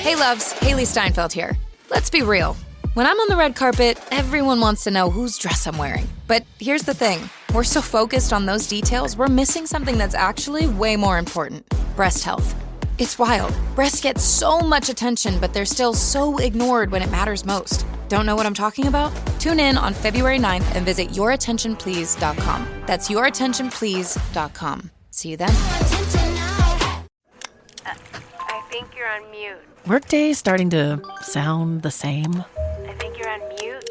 Hey loves, Haley Steinfeld here. Let's be real. When I'm on the red carpet, everyone wants to know whose dress I'm wearing. But here's the thing. We're so focused on those details, we're missing something that's actually way more important. Breast health. It's wild. Breasts get so much attention, but they're still so ignored when it matters most. Don't know what I'm talking about? Tune in on February 9th and visit yourattentionplease.com. That's yourattentionplease.com. See you then. I think you're on mute. Workday starting to sound the same? I think you're on mute.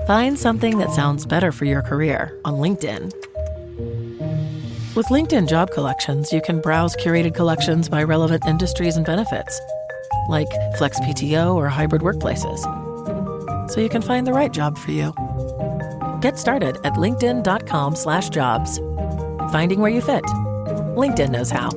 Find something that sounds better for your career on LinkedIn. With LinkedIn Job Collections, you can browse curated collections by relevant industries and benefits, like flex PTO or hybrid workplaces, so you can find the right job for you. Get started at linkedin.com/jobs. Finding where you fit. LinkedIn knows how.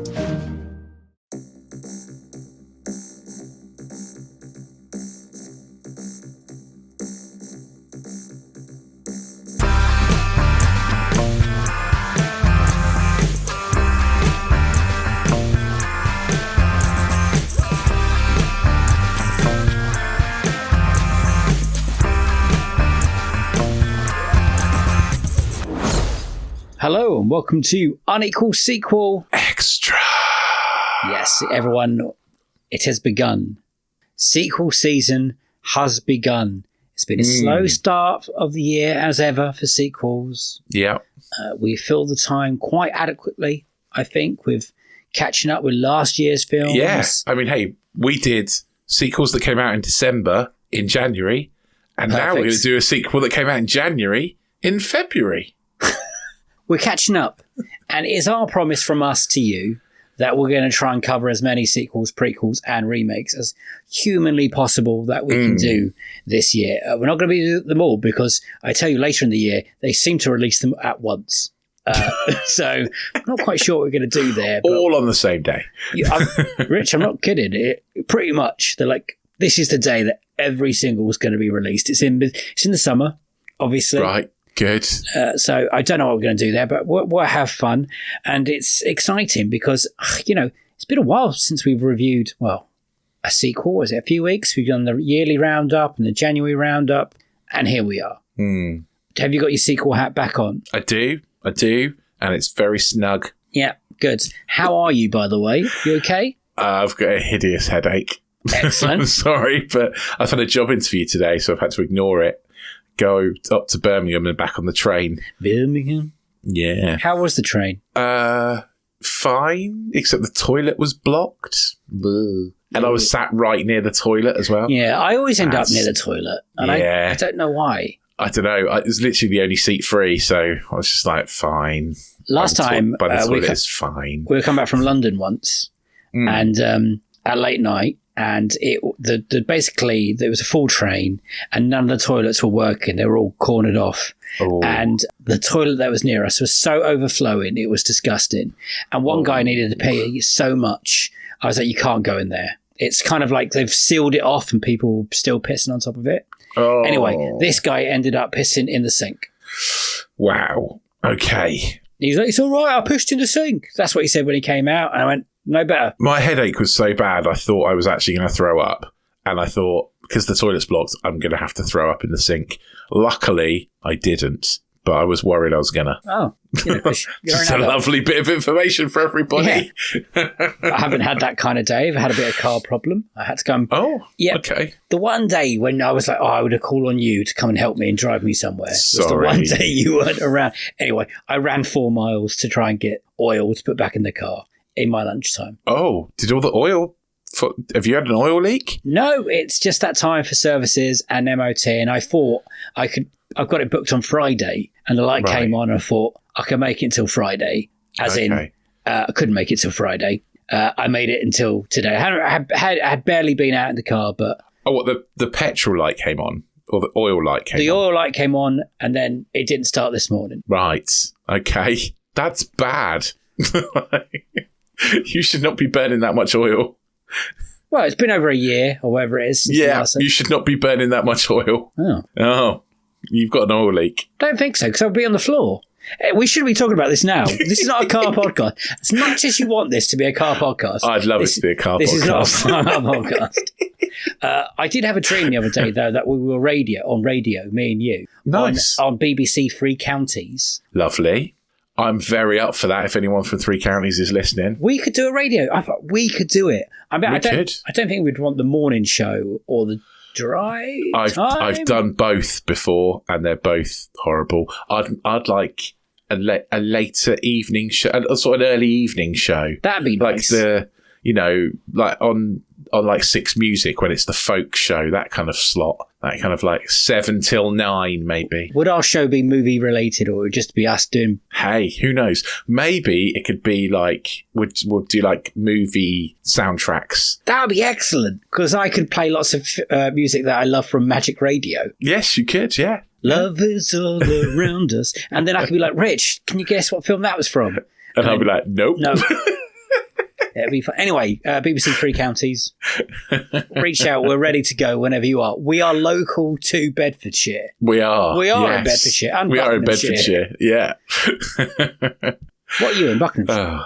Hello and welcome to Unequal Sequel Extra. Yes, everyone, it has begun. Sequel season has begun. It's been a slow start of the year as ever for sequels. Yeah. We fill the time quite adequately, I think, with catching up with last year's films. Yeah. I mean, hey, we did sequels that came out in December, in January, and now we're going to do a sequel that came out in January, in February. We're catching up, and it's our promise from us to you that we're going to try and cover as many sequels, prequels, and remakes as humanly possible that we can do this year. We're not going to do them all because I tell you later in the year, they seem to release them at once. So I'm not quite sure what we're going to do there. But all on the same day. Rich, I'm not kidding. Pretty much, they're like, this is the day that every single is going to be released. It's in the summer, obviously. Right. Good. So I don't know what we're going to do there, but we'll have fun. And it's exciting because, it's been a while since we've reviewed, a sequel. Was it a few weeks? We've done the yearly roundup and the January roundup, and here we are. Have you got your sequel hat back on? I do. And it's very snug. Yeah, good. How are you, by the way? You okay? I've got a hideous headache. Excellent. I'm sorry, but I've had a job interview today, so I've had to ignore it. Go up to Birmingham and back on the train. Birmingham? Yeah. How was the train? Fine, except the toilet was blocked. And I was sat right near the toilet as well. Yeah, I always end up near the toilet. And I don't know why. I don't know. It was literally the only seat free, so I was just like, fine. Last time, by the toilet, it's fine. We were coming back from London once, and at late night, and basically there was a full train, and none of the toilets were working. They were all cornered off, and the toilet that was near us was so overflowing, it was disgusting. And one guy needed to pee so much, I was like, you can't go in there. It's kind of like they've sealed it off, and people still pissing on top of it. Anyway, this guy ended up pissing in the sink. Wow. Okay. He's like, it's all right, I pissed in the sink. That's what he said when he came out. And I went, no better. My headache was so bad, I thought I was actually going to throw up. And I thought, because the toilet's blocked, I'm going to have to throw up in the sink. Luckily, I didn't. But I was worried I was going to. Oh. Just a lovely bit of information for everybody. Yeah. I haven't had that kind of day. I've had a bit of car problem. I had to come. Oh, yeah. Okay. The one day when I was like, I would have called on you to come and help me and drive me somewhere. Sorry. It was the one day you weren't around. Anyway, I ran 4 miles to try and get oil to put back in the car in my lunchtime. Oh, did all the oil... Have you had an oil leak? No, it's just that time for services and MOT. And I thought I've got it booked on Friday, and the light came on, and I thought I can make it until Friday. I couldn't make it till Friday. I made it until today. I had barely been out in the car, but the petrol light came on, or the oil light came on? The oil light came on, and then it didn't start this morning. Right. Okay. That's bad. You should not be burning that much oil. Well, it's been over a year or whatever it is. Yeah, you should not be burning that much oil. Oh, you've got an oil leak. Don't think so, because I'll be on the floor. We shouldn't be talking about this now. This is not a car podcast. As much as you want this to be a car podcast. I'd love it to be a car podcast. This is not a car podcast. I did have a dream the other day, though, that we were on radio, me and you. Nice. On BBC Three Counties. Lovely. I'm very up for that. If anyone from Three Counties is listening, We could do a radio. I thought we could do it. I mean, I could. don't think we'd want the morning show or the drive. I've done both before, and they're both horrible. I'd like a later evening show, a sort of an early evening show. That'd be nice. Like like on like Six Music when it's the folk show, that kind of slot, that kind of like 7 till 9 maybe. Would our show be movie related, or would it just be us doing? Hey, who knows? Maybe it could be like we'll do like movie soundtracks. That would be excellent, because I could play lots of music that I love from Magic Radio. Yes, you could. Yeah. Love is all around us, and then I could be like, Rich, can you guess what film that was from? And I'll be like, nope. No. It'll be fun. Anyway, BBC Three Counties. Reach out. We're ready to go whenever you are. We are local to Bedfordshire. We are. We are in yes. Bedfordshire. And we are in Buckinghamshire. Bedfordshire. Yeah. What are you in Buckinghamshire?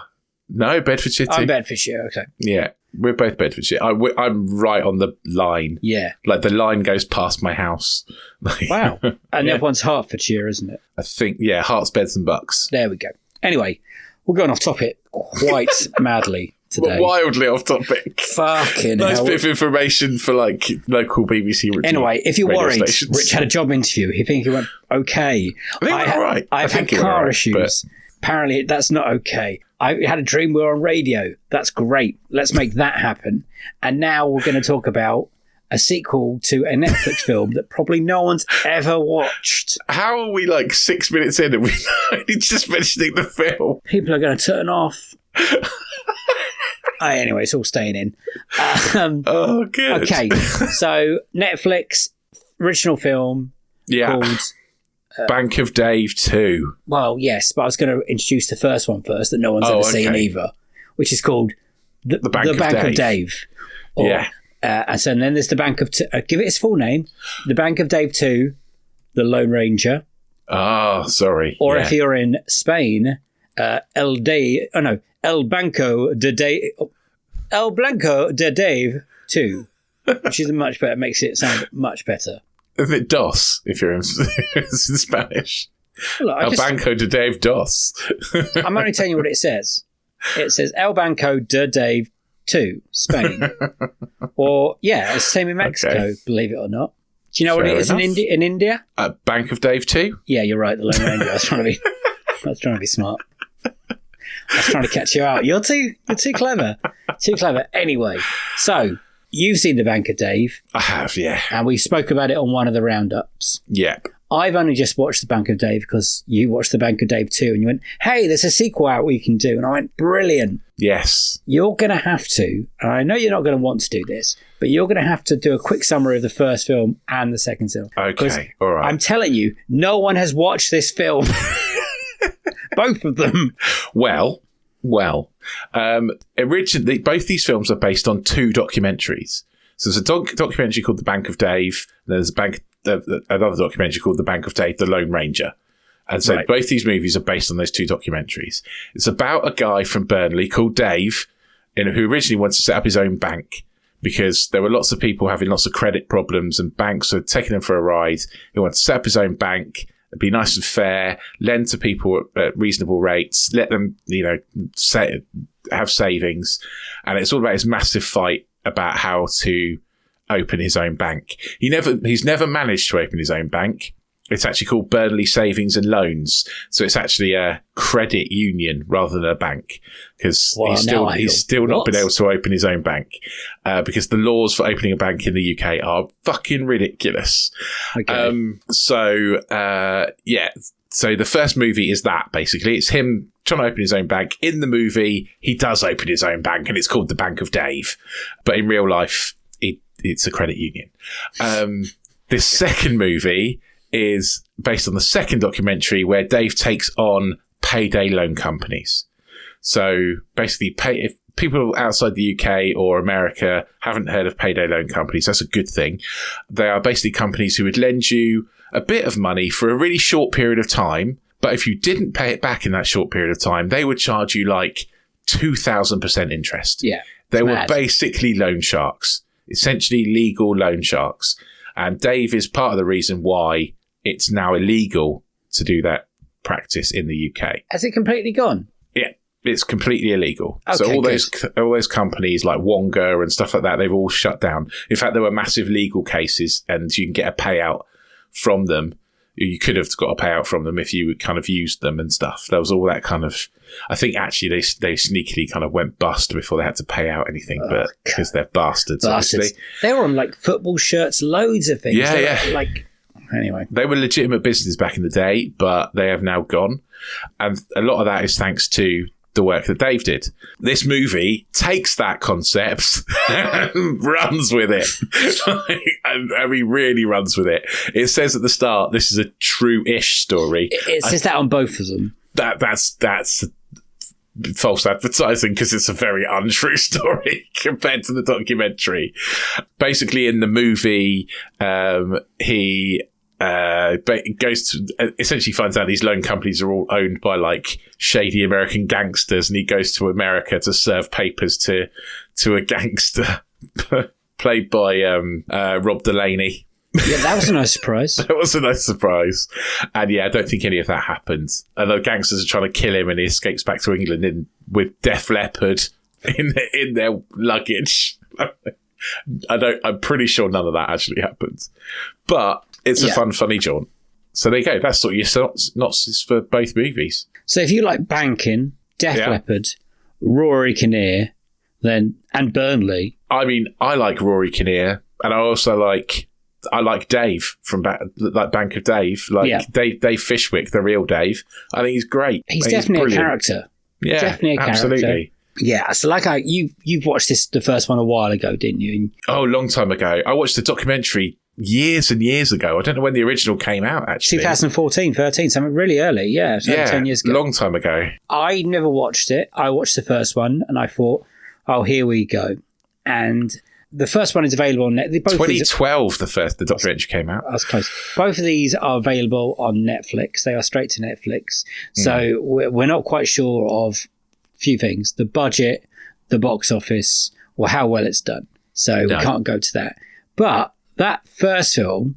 No, Bedfordshire too. I'm Bedfordshire. Okay. Yeah, we're both Bedfordshire. I'm right on the line. Yeah. Like the line goes past my house. Wow. And Yeah. everyone's Hertfordshire, isn't it? I think, yeah, Hearts, Beds and Bucks. There we go. Anyway, we're going off topic quite madly today. Wildly off topic. Fucking Nice hell. bit of information for like local BBC radio. Anyway, if you're radio worried, stations. Rich had a job interview. You think he went okay? I think it went all right. I've I think had it went car all right, issues. Apparently, that's not okay. I had a dream we were on radio. That's great. Let's make that happen. And now we're going to talk about a sequel to a Netflix film that probably no one's ever watched. How are we like 6 minutes in and we're only just mentioning the film? People are going to turn off. Anyway, it's all staying in. Oh, good. Okay, so Netflix original film Yeah. called... Bank of Dave 2. Well, yes, but I was going to introduce the first one first that no one's ever seen either, which is called The Bank of Dave. Or, Yeah. And so then there's The Bank of... give it its full name. The Bank of Dave 2, The Lone Ranger. Oh, sorry. Or Yeah. if you're in Spain, El Banco de Dave 2, which is much better, makes it sound much better. Isn't it DOS if you're in Spanish? Look, El Banco de Dave DOS. I'm only telling you what it says. It says El Banco de Dave 2, Spain. Or, yeah, it's the same in Mexico, Okay. believe it or not. Do you know what Fair it is enough. in India? Bank of Dave 2? Yeah, you're right, the Lone Ranger. I was trying to be smart. I was trying to catch you out. You're too clever. Too clever. Anyway, so you've seen The Bank of Dave, I have, yeah. and we spoke about it on one of the roundups. Yep. I've only just watched The Bank of Dave because you watched The Bank of Dave 2 and you went, hey, there's a sequel out we can do. And I went, brilliant. Yes. You're going to have to, and I know you're not going to want to do this, but you're going to have to do a quick summary of the first film and the second film. Okay, all right. I'm telling you, no one has watched this film. Both of them. Well. Originally, both these films are based on two documentaries. So there's a documentary called The Bank of Dave. And there's another documentary called The Bank of Dave, The Lone Ranger. And so Right. both these movies are based on those two documentaries. It's about a guy from Burnley called Dave, who originally wanted to set up his own bank because there were lots of people having lots of credit problems and banks were taking them for a ride. He wanted to set up his own bank, be nice and fair, lend to people at reasonable rates, let them, have savings. And it's all about his massive fight about how to open his own bank. He's never managed to open his own bank. It's actually called Burnley Savings and Loans. So it's actually a credit union rather than a bank because he's still not been able to open his own bank because the laws for opening a bank in the UK are fucking ridiculous. Okay. So the first movie is that basically. It's him trying to open his own bank. In the movie, he does open his own bank and it's called the Bank of Dave. But in real life, it's a credit union. This second movie is based on the second documentary where Dave takes on payday loan companies. So basically, if people outside the UK or America haven't heard of payday loan companies, that's a good thing. They are basically companies who would lend you a bit of money for a really short period of time, but if you didn't pay it back in that short period of time, they would charge you like 2,000% interest. Yeah. They were mad. basically loan sharks. essentially legal loan sharks. And Dave is part of the reason why it's now illegal to do that practice in the UK. Has it completely gone? Yeah, it's completely illegal. Okay, so all good. those companies like Wonga and stuff like that, they've all shut down. In fact, there were massive legal cases, and you can get a payout from them. You could have got a payout from them if you kind of used them and stuff. There was all that kind of. I think actually they sneakily kind of went bust before they had to pay out anything, but because they're bastards, obviously. They were on like football shirts, loads of things. Yeah. Like anyway, they were legitimate business back in the day, but they have now gone, and a lot of that is thanks to the work that Dave did. This movie takes that concept and runs with it. and he really runs with it. It says at the start, this is a true-ish story. It says that on both of them. That's false advertising, because it's a very untrue story compared to the documentary. Basically, in the movie, he goes to essentially finds out these loan companies are all owned by like shady American gangsters, and he goes to America to serve papers to a gangster played by Rob Delaney. Yeah, that was a nice surprise. That was a nice surprise. And yeah, I don't think any of that happened. And the gangsters are trying to kill him, and he escapes back to England with Def Leppard in their luggage. I'm pretty sure none of that actually happens. But it's a fun, funny jaunt. So there you go. That's sort of your synopsis for both movies. So if you like banking, Def Leppard, Rory Kinnear, and Burnley. I mean, I like Rory Kinnear, and I also like Dave from Bank of Dave, Dave Fishwick, the real Dave. I think he's great. He's definitely a character. Yeah, definitely a absolutely. Character. Yeah, so like you've watched the first one a while ago, didn't you? Oh, a long time ago. I watched the documentary years and years ago. I don't know when the original came out, actually. 2014, 13, something really early. Yeah, 10 years ago. Long time ago. I never watched it. I watched the first one, and I thought, oh, here we go. And the first one is available on Netflix. 2012, the documentary came out. I was close. Both of these are available on Netflix. They are straight to Netflix. So we're not quite sure of a few things. The budget, the box office, or how well it's done. So we can't go to that. But that first film,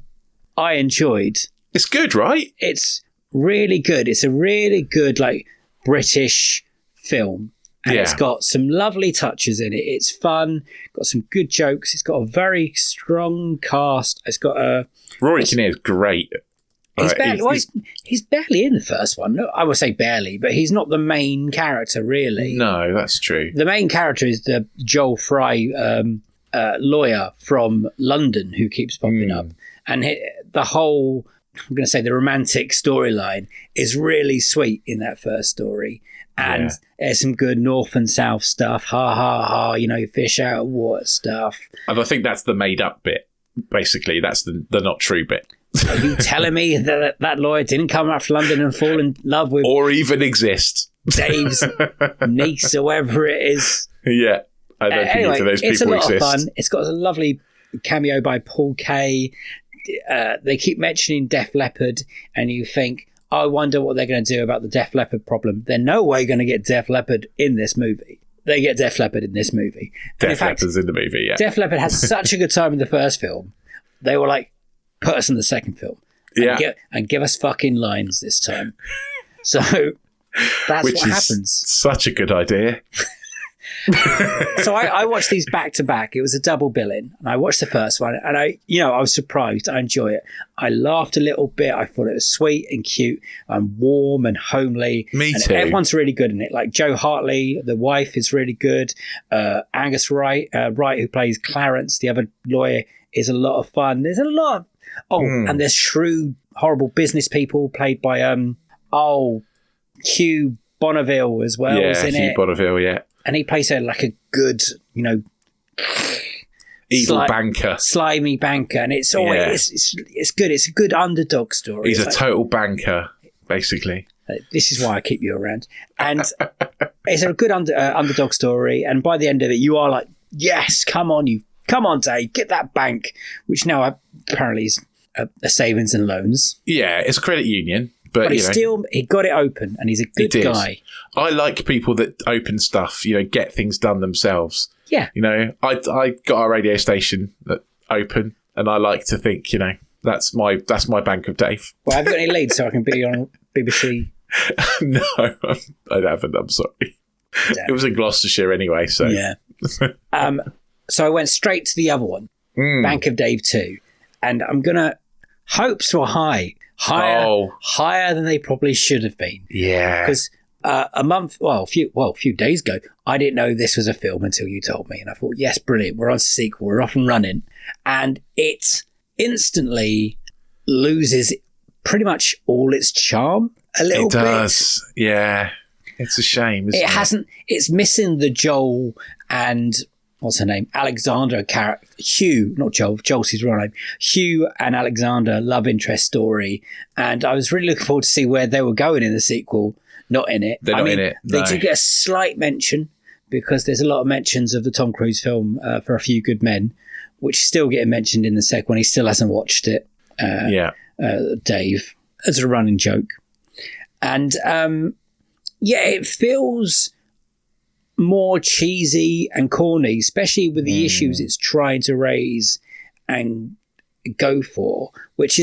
I enjoyed. It's good, right? It's really good. It's a really good, like, British film. And it's got some lovely touches in it. It's fun. Got some good jokes. It's got a very strong cast. It's got a... Rory Kinnear is great. He's barely in the first one. No, I would say barely, but he's not the main character, really. No, that's true. The main character is the Joel Fry lawyer from London who keeps popping up. And the whole, I'm going to say the romantic storyline is really sweet in that first story. And there's some good north and south stuff. Ha, ha, ha, fish out of water stuff. And I think that's the made up bit. Basically, that's the not true bit. Are you telling me that lawyer didn't come up to London and fall in love with... Or even exist. Dave's niece or whatever it is. Yeah. I don't think either of those people exist. It's a lot of fun. It's got a lovely cameo by Paul Kay. They keep mentioning Def Leppard, and you think, I wonder what they're going to do about the Def Leppard problem. They're no way going to get Def Leppard in this movie. They get Def Leppard in this movie. Def Leppard's in the movie, yeah. Def Leppard had such a good time in the first film. They were like, put us in the second film. And give us fucking lines this time. So that's what happens. Such a good idea. So I watched these back to back. It was a double billing, and I watched the first one, and I was surprised. I enjoy it. I laughed a little bit. I thought it was sweet and cute and warm and homely. Me and too. Everyone's really good in it. Like Joe Hartley, the wife, is really good. Angus Wright, who plays Clarence, the other lawyer, is a lot of fun. There's a lot of and there's shrewd, horrible business people played by Hugh Bonneville as well. Yeah, Hugh Bonneville, yeah. And he plays like a good, evil banker, slimy banker, and it's always it's good. It's a good underdog story. He's a total banker, basically. This is why I keep you around, and it's a good underdog story. And by the end of it, you are like, yes, come on, Dave, get that bank, which now apparently is a savings and loans. Yeah, it's a credit union. But he got it open, and he's a good guy. I like people that open stuff, get things done themselves. Yeah. You know, I got our radio station open, and I like to think, you know, that's my Bank of Dave. Well, have you got any leads so I can be on BBC? No, I haven't. I'm sorry. Damn. It was in Gloucestershire anyway, so yeah. So I went straight to the other one, Bank of Dave 2, and I'm gonna hopes were higher than they probably should have been. Yeah, because a few days ago, I didn't know this was a film until you told me, and I thought, yes, brilliant, we're on sequel, we're off and running, and it instantly loses pretty much all its charm a little bit. It does, yeah. It's a shame, isn't it? It's missing the Joel and what's her name? Alexander character. Hugh, not Joel. Joel's his real name. Hugh and Alexander love interest story. And I was really looking forward to see where they were going in the sequel. Not in it. They're not in it. No. They do get a slight mention because there's a lot of mentions of the Tom Cruise film For a Few Good Men, which is still getting mentioned in the second one. He still hasn't watched it. Dave, as a running joke. And it feels more cheesy and corny, especially with the issues it's trying to raise and go for, which,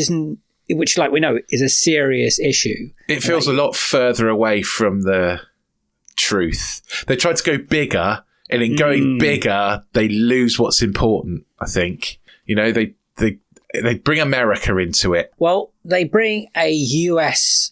like we know, is a serious issue. It feels a lot further away from the truth. They tried to go bigger, and in going bigger, they lose what's important, I think. You know, they bring America into it. Well, they bring a US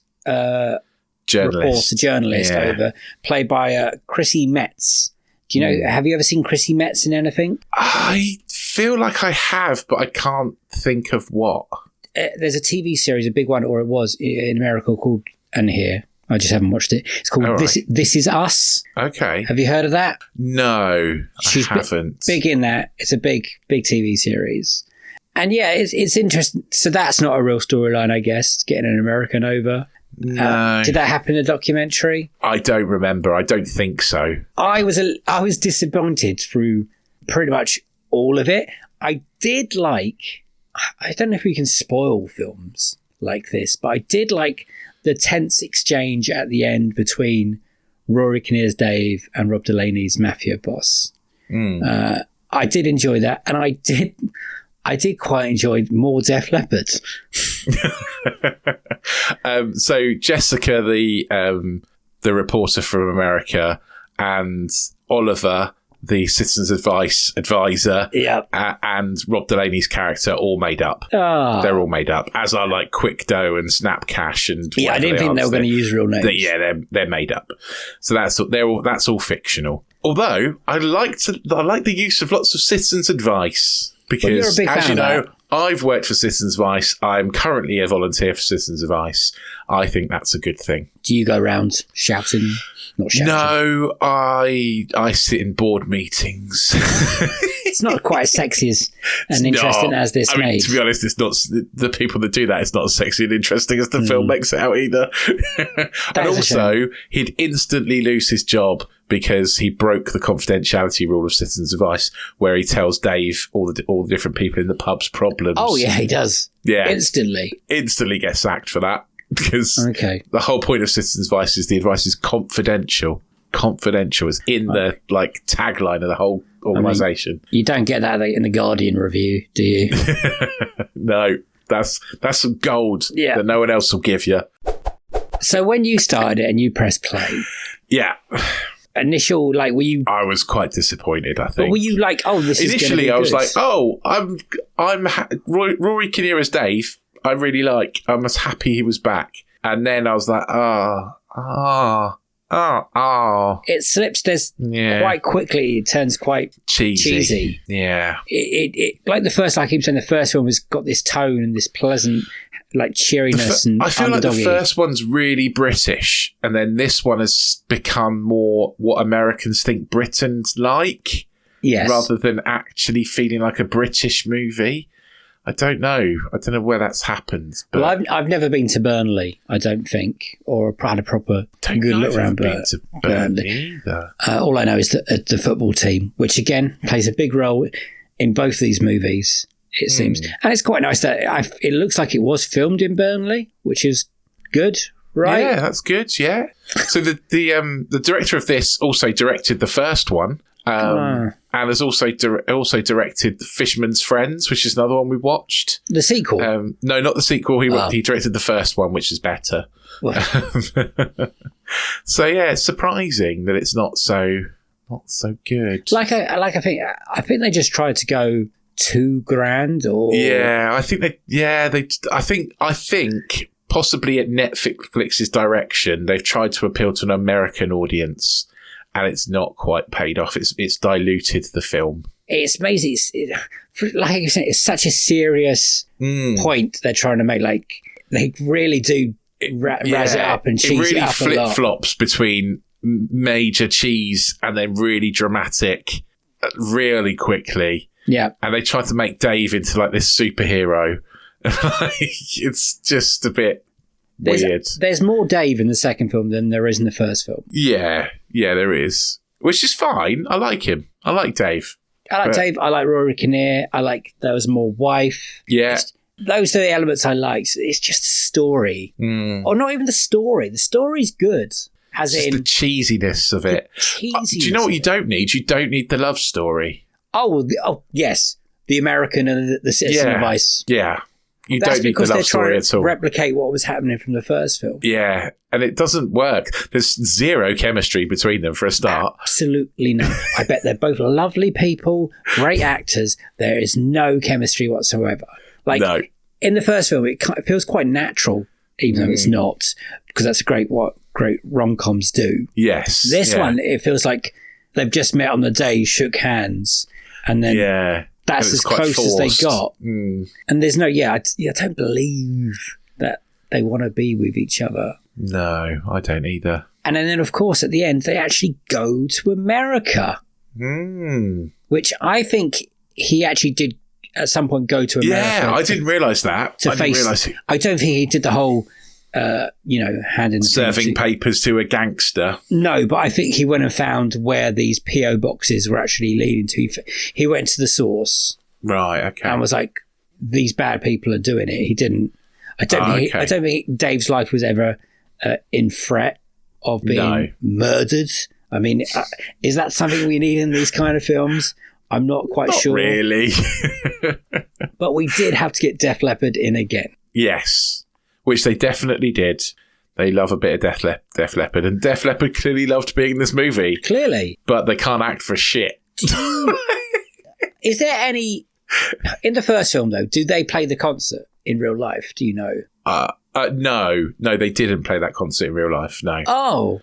journalist over, played by Chrissy Metz. Do you know? Have you ever seen Chrissy Metz in anything? I feel like I have, but I can't think of what. There's a TV series, a big one, or it was in America, called, and here I just haven't watched it. It's called This Is Us. Okay. Have you heard of that? No, I haven't. Big in that. It's a big TV series. And yeah, it's interesting. So that's not a real storyline, I guess, getting an American over. No. Did that happen in a documentary? I don't remember. I don't think so. I was disappointed through pretty much all of it. I did like, I don't know if we can spoil films like this, but I did like the tense exchange at the end between Rory Kinnear's Dave and Rob Delaney's Mafia boss. I did enjoy that, and I did quite enjoy more Def Leppard. So Jessica, the reporter from America, and Oliver, the Citizens advisor, and Rob Delaney's character, all made up. They're all made up, as are like Quick Dough and Snap Cash and I didn't think they were going to use real names. They're made up. So that's all fictional. Although I like the use of lots of citizens' advice. Because, as you know, I've worked for Citizens Advice. I'm currently a volunteer for Citizens Advice. I think that's a good thing. Do you go around shouting? Not shouting. No, I sit in board meetings. It's not quite as sexy and interesting as this made. To be honest, it's not the people that do that. It's not as sexy and interesting as the film makes it out either. And also, he'd instantly lose his job because he broke the confidentiality rule of Citizens Advice, where he tells Dave all the different people in the pub's problems. Oh yeah, he does. Yeah, instantly gets sacked for that, because the whole point of Citizens Advice is the advice is confidential. Confidential is in the tagline of the whole organisation. You don't get that in the Guardian review, do you? No, that's some gold that no one else will give you. So when you started it and you pressed play, initial, were you? I was quite disappointed, I think. But were you like, oh, this is initially? I was good? like, oh, I'm Rory Kinnear as Dave. I really like. I was happy he was back, and then I was like, It slips. Quite quickly. It turns quite cheesy. Yeah. It like the first. I keep saying the first one has got this tone and this pleasant, cheeriness and I feel like the first one's really British, and then this one has become more what Americans think Britain's like, rather than actually feeling like a British movie. I don't know where that's happened. But well, I've never been to Burnley, I don't think, or had a proper good look around Burnley either. All I know is that the football team, which again plays a big role in both these movies, it seems. And it's quite nice that it looks like it was filmed in Burnley, which is good, right? Yeah, that's good, yeah. So the director of this also directed the first one. And has also directed The Fisherman's Friends, which is another one we watched. The sequel? No, not the sequel. He directed the first one, which is better. So yeah, it's surprising that it's not so good. I think they just tried to go too grand, or I think possibly at Netflix's direction, they've tried to appeal to an American audience. And it's not quite paid off. It's diluted the film. It's amazing. Like you said, it's such a serious point they're trying to make. Like, they really do razz it up and cheese it up a lot. It really flip-flops between major cheese and then really dramatic really quickly. Yeah. And they tried to make Dave into like this superhero. It's just a bit weird. There's more Dave in the second film than there is in the first film. Yeah, there is. Which is fine. I like him. I like Dave. Dave. I like Rory Kinnear. I like There Was More Wife. Yeah. Those are the elements I like. It's just a story. Or not even the story. The story's good. As in the cheesiness of it. Do you know what you don't need? You don't need the love story. Yes. The American and the citizen of Ice. Yeah. You don't need the love story at all. Replicate what was happening from the first film. Yeah, and it doesn't work. There's zero chemistry between them for a start. Absolutely none. I bet they're both lovely people, great actors. There is no chemistry whatsoever. Like, in the first film, it feels quite natural, even though it's not, because that's what great rom-coms do. Yes. This one, it feels like they've just met on the day, shook hands, and then that's as close as they got. And there's no, I don't believe that they want to be with each other. No, I don't either. And then, of course, at the end, they actually go to America, which I think he actually did at some point go to America. Yeah, I didn't realise that. I don't think he did the whole, hand in serving papers to a gangster. No, but I think he went and found where these PO boxes were actually leading to. He went to the source, right? Okay, and was like, "These bad people are doing it." He didn't. I don't think Dave's life was ever in threat of being murdered. I mean, is that something we need in these kind of films? I'm not quite sure. Really. But we did have to get Def Leppard in again. Yes. Which they definitely did. They love a bit of Def Leppard. And Def Leppard clearly loved being in this movie. Clearly. But they can't act for shit. Is there any... In the first film, though, do they play the concert in real life? Do you know? No, they didn't play that concert in real life, no. Oh.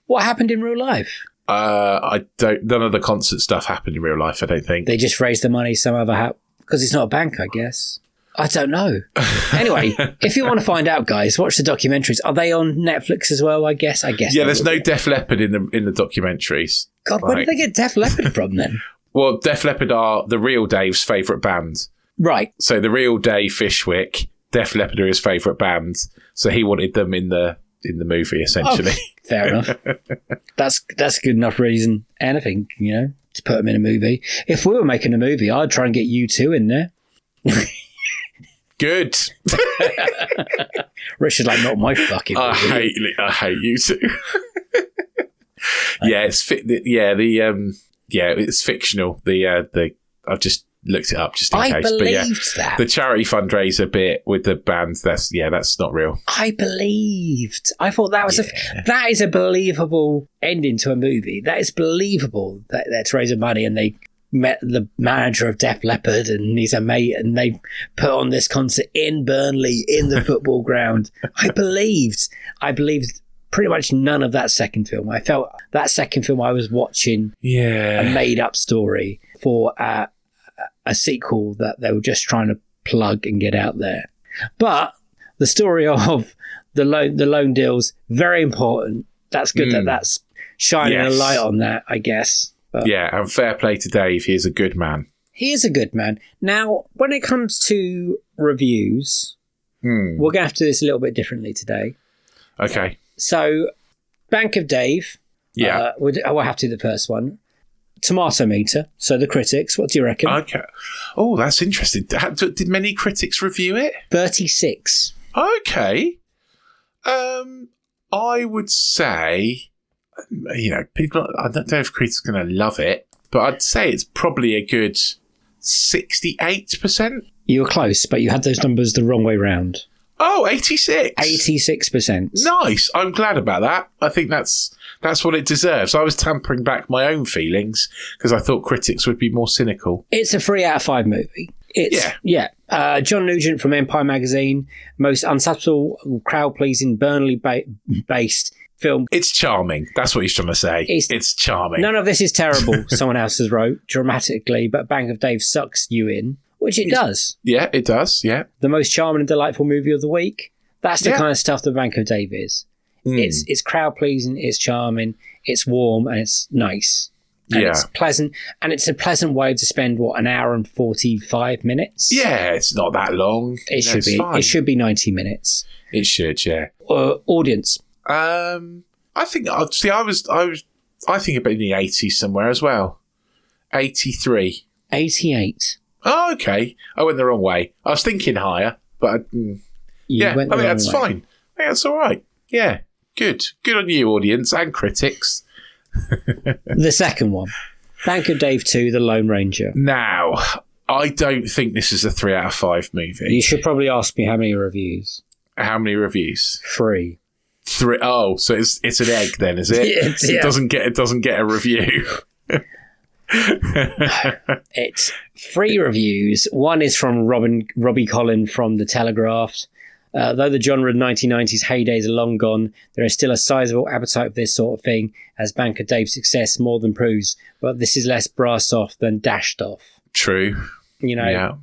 What happened in real life? None of the concert stuff happened in real life, I don't think. They just raised the money some other... Because it's not a bank, I guess. I don't know. Anyway, if you want to find out, guys, watch the documentaries. Are they on Netflix as well? I guess. Yeah, there's no Def Leppard in the documentaries. God, where did they get Def Leppard from then? Well, Def Leppard are the real Dave's favourite band. Right. So the real Dave Fishwick, Def Leppard are his favourite band. So he wanted them in the movie, essentially. Oh, fair enough. That's a good enough reason. Anything, to put them in a movie. If we were making a movie, I'd try and get you two in there. Good. Richard, like, not my fucking movie. I hate you too. It's fictional. I've just looked it up just in case. I believed that. The charity fundraiser bit with the bands, that's not real. I thought that was that is a believable ending to a movie. That is believable that they're to raise money and they met the manager of Def Leppard and he's a mate and they put on this concert in Burnley in the football ground. I believed pretty much none of that second film. I felt that second film I was watching a made up story for a sequel that they were just trying to plug and get out there. But the story of the loan deals, very important. That's good that's shining a light on that, I guess. But and fair play to Dave. He is a good man. He is a good man. Now, when it comes to reviews, we're going to have to do this a little bit differently today. Okay. So, Bank of Dave. Yeah. We'll have to do the first one. Tomato meter. So, the critics. What do you reckon? Okay. Oh, that's interesting. Did many critics review it? 36. Okay. I would say... people, I don't know if critics are going to love it, but I'd say it's probably a good 68%. You were close, but you had those numbers the wrong way round. Oh, 86. 86%. Nice. I'm glad about that. I think that's what it deserves. I was tampering back my own feelings because I thought critics would be more cynical. It's a 3 out of 5 movie. John Nugent from Empire magazine, most unsubtle, crowd-pleasing, Burnley-based film. It's charming. That's what he's trying to say. It's charming. None of this is terrible, someone else has wrote dramatically, but Bank of Dave sucks you in, which it does. Yeah, it does, yeah. The most charming and delightful movie of the week. That's the kind of stuff that Bank of Dave is. It's crowd-pleasing, it's charming, it's warm, and it's nice. And it's pleasant, and it's a pleasant way to spend, an hour and 45 minutes? Yeah, it's not that long. It should be. Fine. It should be 90 minutes. It should, yeah. Audience. I think, I think about in the 80s somewhere as well. 83. 88. Oh, okay. I went the wrong way. I was thinking higher, but I think that's fine. I think that's all right. Yeah, good. Good on you, audience and critics. The second one, Bank of Dave 2, The Lone Ranger. Now, I don't think this is a 3 out of 5 movie. You should probably ask me how many reviews. How many reviews? 3. 3. Oh, so it's an egg then, is it? Yeah. It doesn't get a review. It's 3 reviews. One is from Robbie Collin from The Telegraph. Though the genre of 1990s heydays are long gone, there is still a sizable appetite for this sort of thing, as Bank of Dave's success more than proves. But this is less brass off than dashed off. True. Yeah.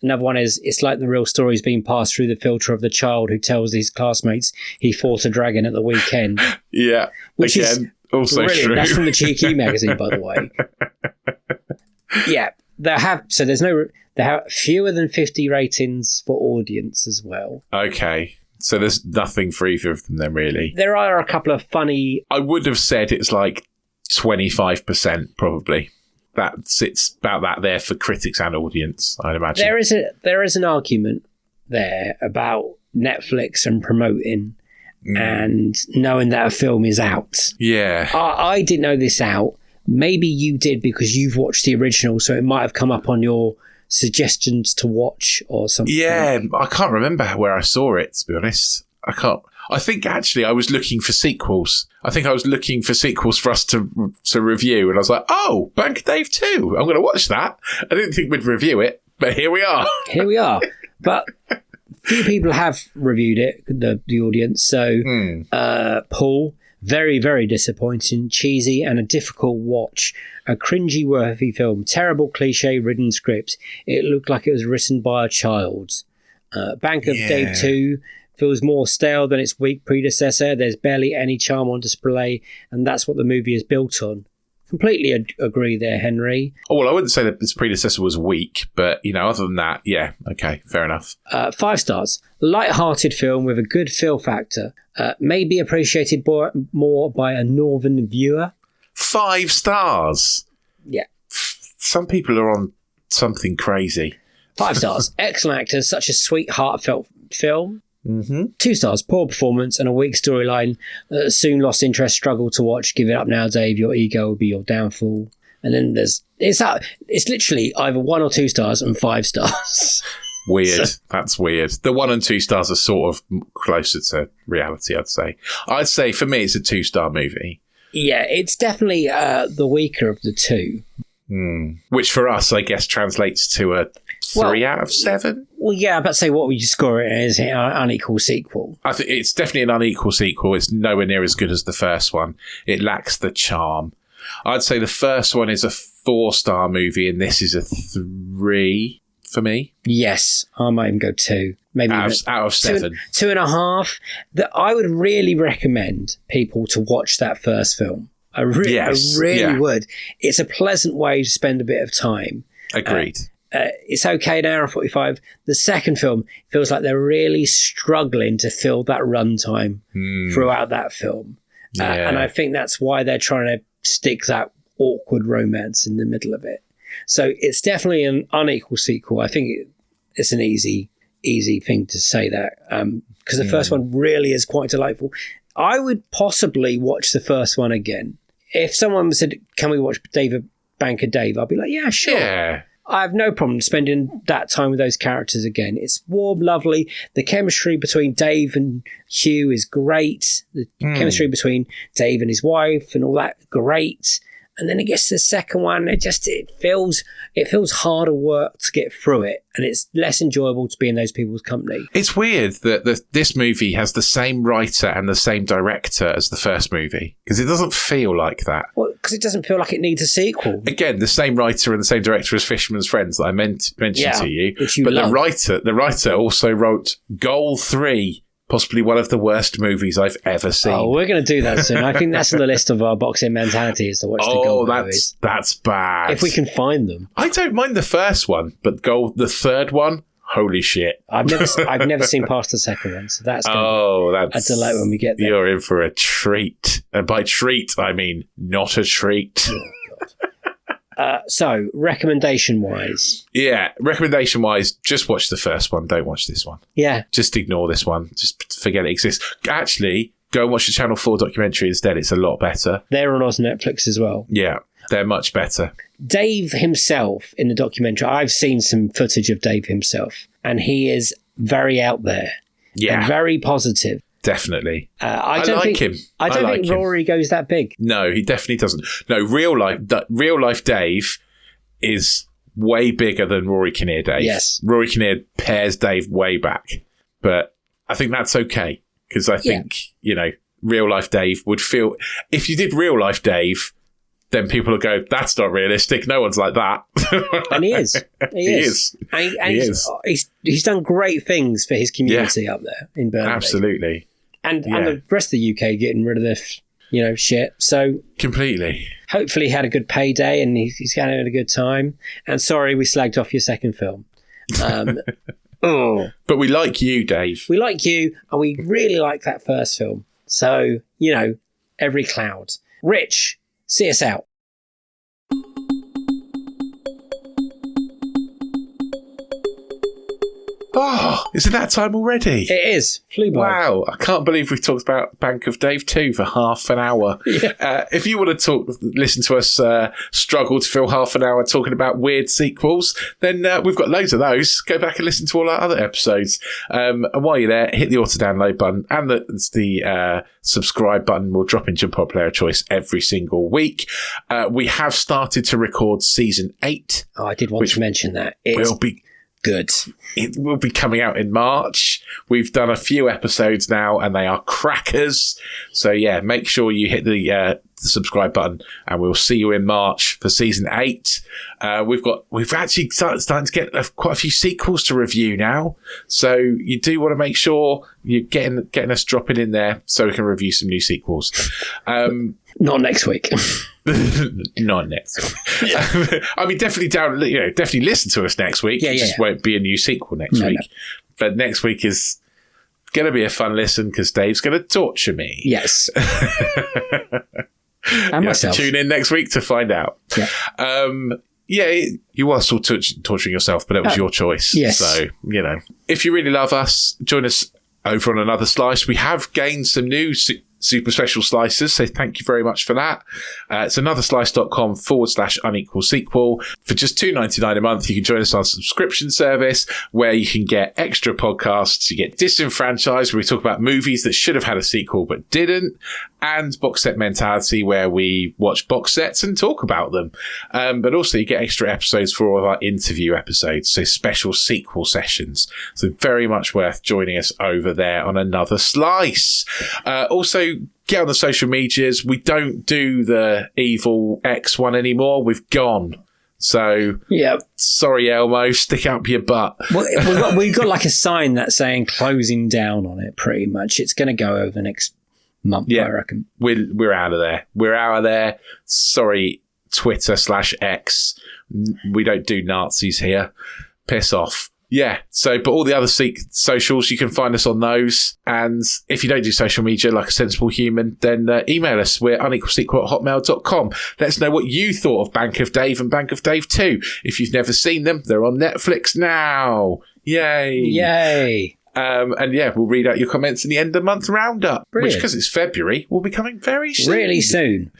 Another one is, it's like the real stories being passed through the filter of the child who tells his classmates he fought a dragon at the weekend. Yeah. Which is also brilliant. true. That's from the Cheeky magazine, by the way. Yeah. There have fewer than 50 ratings for audience as well. Okay. So there's nothing for either of them then, really. There are a couple of funny... I would have said it's like 25% probably. That sits about that there for critics and audience, I'd imagine. There is an argument there about Netflix and promoting and knowing that a film is out. Yeah. I didn't know this out. Maybe you did because you've watched the original, so it might have come up on your suggestions to watch or something. Yeah, I can't remember where I saw it, to be honest. I think actually I was looking for sequels. I think I was looking for sequels for us to review, and I was like, oh, Bank of Dave 2, I'm going to watch that. I didn't think we'd review it, but here we are. Here we are. But few people have reviewed it, the audience. So Paul, very, very disappointing, cheesy, and a difficult watch. A cringy-worthy film, terrible cliche-ridden script. It looked like it was written by a child. Bank of Dave 2 feels more stale than its weak predecessor. There's barely any charm on display, and that's what the movie is built on. Completely agree there, Henry. Oh, well, I wouldn't say that its predecessor was weak, but, other than that, yeah, okay, fair enough. 5 stars. Light-hearted film with a good feel factor. May be appreciated more by a northern viewer. 5 stars? Yeah. Some people are on something crazy. 5 stars. Excellent actors, such a sweet, heartfelt film. 2 stars. Poor performance and a weak storyline. Soon lost interest, struggle to watch. Give it up now, Dave. Your ego will be your downfall. And then it's literally either 1 or 2 stars and 5 stars. Weird. That's weird. The 1 and 2 stars are sort of closer to reality, I'd say. I'd say for me, it's a 2-star movie. Yeah, it's definitely the weaker of the 2. Which for us, I guess, translates to a 3 out of 7. Well, yeah, I'm about to say, what would you score it as? An unequal sequel? I think it's definitely an unequal sequel. It's nowhere near as good as the first one. It lacks the charm. I'd say the first one is a 4-star movie, and this is a 3 for me. Yes, I might even go 2. Maybe out of 7. 2.5. I would really recommend people to watch that first film. I really would. It's a pleasant way to spend a bit of time. Agreed. It's okay, an hour and 45. The second film feels like they're really struggling to fill that runtime throughout that film. And I think that's why they're trying to stick that awkward romance in the middle of it. So it's definitely an unequal sequel. I think it's an easy thing to say that because the first one really is quite delightful. I would possibly watch the first one again. If someone said, can we watch Banker Dave, I'll be like, yeah, sure. Yeah. I have no problem spending that time with those characters again. It's warm, lovely. The chemistry between Dave and Hugh is great. The chemistry between Dave and his wife and all that, great. And then it gets to the second one, it feels harder work to get through it, and it's less enjoyable to be in those people's company. It's weird that this movie has the same writer and the same director as the first movie, because it doesn't feel like that. Well, because it doesn't feel like it needs a sequel. Again, the same writer and the same director as Fisherman's Friends that I mentioned to you. Which you but love. the writer also wrote Goal 3. Possibly one of the worst movies I've ever seen. Oh, we're going to do that soon. I think that's on the list of our boxing mentality is to watch the Gold movies. That's bad. If we can find them. I don't mind the first one, but the third one, holy shit. I've never seen past the second one, so that's a delight when we get there. You're in for a treat. And by treat, I mean not a treat. So, recommendation-wise. Yeah, recommendation-wise, just watch the first one. Don't watch this one. Yeah. Just ignore this one. Just forget it exists. Actually, go and watch the Channel 4 documentary instead. It's a lot better. They're on Oz Netflix as well. Yeah, they're much better. Dave himself in the documentary, I've seen some footage of Dave himself, and he is very out there. Yeah. And very positive. Definitely. I don't think him. I don't think Rory goes that big. No, he definitely doesn't. No, real life Dave is way bigger than Rory Kinnear Dave. Yes. Rory Kinnear pairs Dave way back. But I think that's okay. Because I think, real life Dave would feel... If you did real life Dave, then people would go, that's not realistic. No one's like that. And he is. He is. And he's done great things for his community up there in Burnley. Absolutely. And the rest of the UK getting rid of this, shit. So completely. Hopefully he had a good payday and he's having a good time. And sorry we slagged off your second film. But we like you, Dave. We like you, and we really like that first film. So, every cloud. Rich, see us out. Oh, is it that time already? It is. Flew by. Wow, I can't believe we've talked about Bank of Dave 2 for half an hour. Yeah. If you want to listen to us struggle to fill half an hour talking about weird sequels, then we've got loads of those. Go back and listen to all our other episodes. And while you're there, hit the auto-download button and the subscribe button will drop into your pod player of choice every single week. We have started to record season 8. Oh, I did want to mention that. It will be good. It will be coming out in March. We've done a few episodes now and they are crackers. So yeah, make sure you hit the subscribe button and we'll see you in March for season 8. We've actually starting to get quite a few sequels to review now. So you do want to make sure you're getting us dropping in there so we can review some new sequels. Not next week. Not next week. I mean, definitely listen to us next week. Yeah, it just won't be a new sequel next week. No. But next week is going to be a fun listen because Dave's going to torture me. Yes. And myself. Tune in next week to find out. Yeah. You are still torturing yourself, but it was your choice. Yes. So, if you really love us, join us over on Another Slice. We have gained some new super special slices, so thank you very much for that. It's anotherslice.com/unequal sequel. For just $2.99 a month, you can join us on a subscription service where you can get extra podcasts. You get Disenfranchised, where we talk about movies that should have had a sequel but didn't, and Box Set Mentality, where we watch box sets and talk about them. But also you get extra episodes for all of our interview episodes, so special sequel sessions. So very much worth joining us over there on Another Slice. Also, get on the social medias. We don't do the Evil X one anymore. We've gone. So, sorry, Elmo, stick up your butt. Well, we've got like a sign that's saying closing down on it, pretty much. It's going to go over the next month, I reckon. We're out of there. We're out of there. Sorry, Twitter/X. We don't do Nazis here. Piss off. Yeah, but all the other socials, you can find us on those. And if you don't do social media like a sensible human, then email us. We're unequalsequel@hotmail.com. Let us know what you thought of Bank of Dave and Bank of Dave 2. If you've never seen them, they're on Netflix now. Yay. Yay. And we'll read out your comments in the end of the month roundup. Brilliant. Which, because it's February, will be coming very soon. Really soon.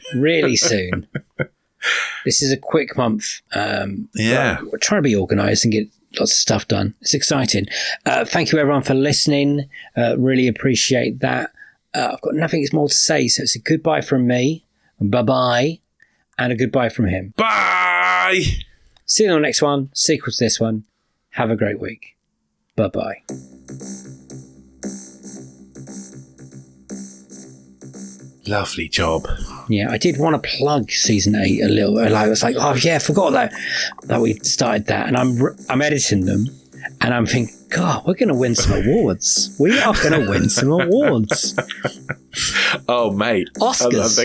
This is a quick month. Yeah. We're trying to be organised and get lots of stuff done. It's exciting. Thank you, everyone, for listening. Really appreciate that. I've got nothing more to say, so it's a goodbye from me, bye-bye, and a goodbye from him. Bye! See you on the next one, sequel to this one. Have a great week. Bye-bye. Lovely job. Yeah, I did want to plug season 8 a little. I was like, oh yeah, I forgot that we started that, and I'm editing them, and I'm thinking, God, we're going to win some awards. We are going to win some awards. Oh, mate, Oscars,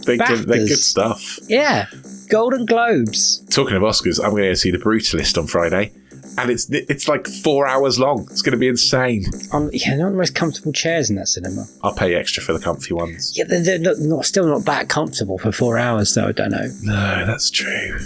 they're good stuff. Yeah, Golden Globes. Talking of Oscars, I'm going to go see The Brutalist on Friday, and it's like 4 hours long. It's going to be insane. Yeah, not the most comfortable chairs in that cinema. I'll pay extra for the comfy ones. Yeah, they're still not that comfortable for 4 hours, though. I don't know. No, that's true.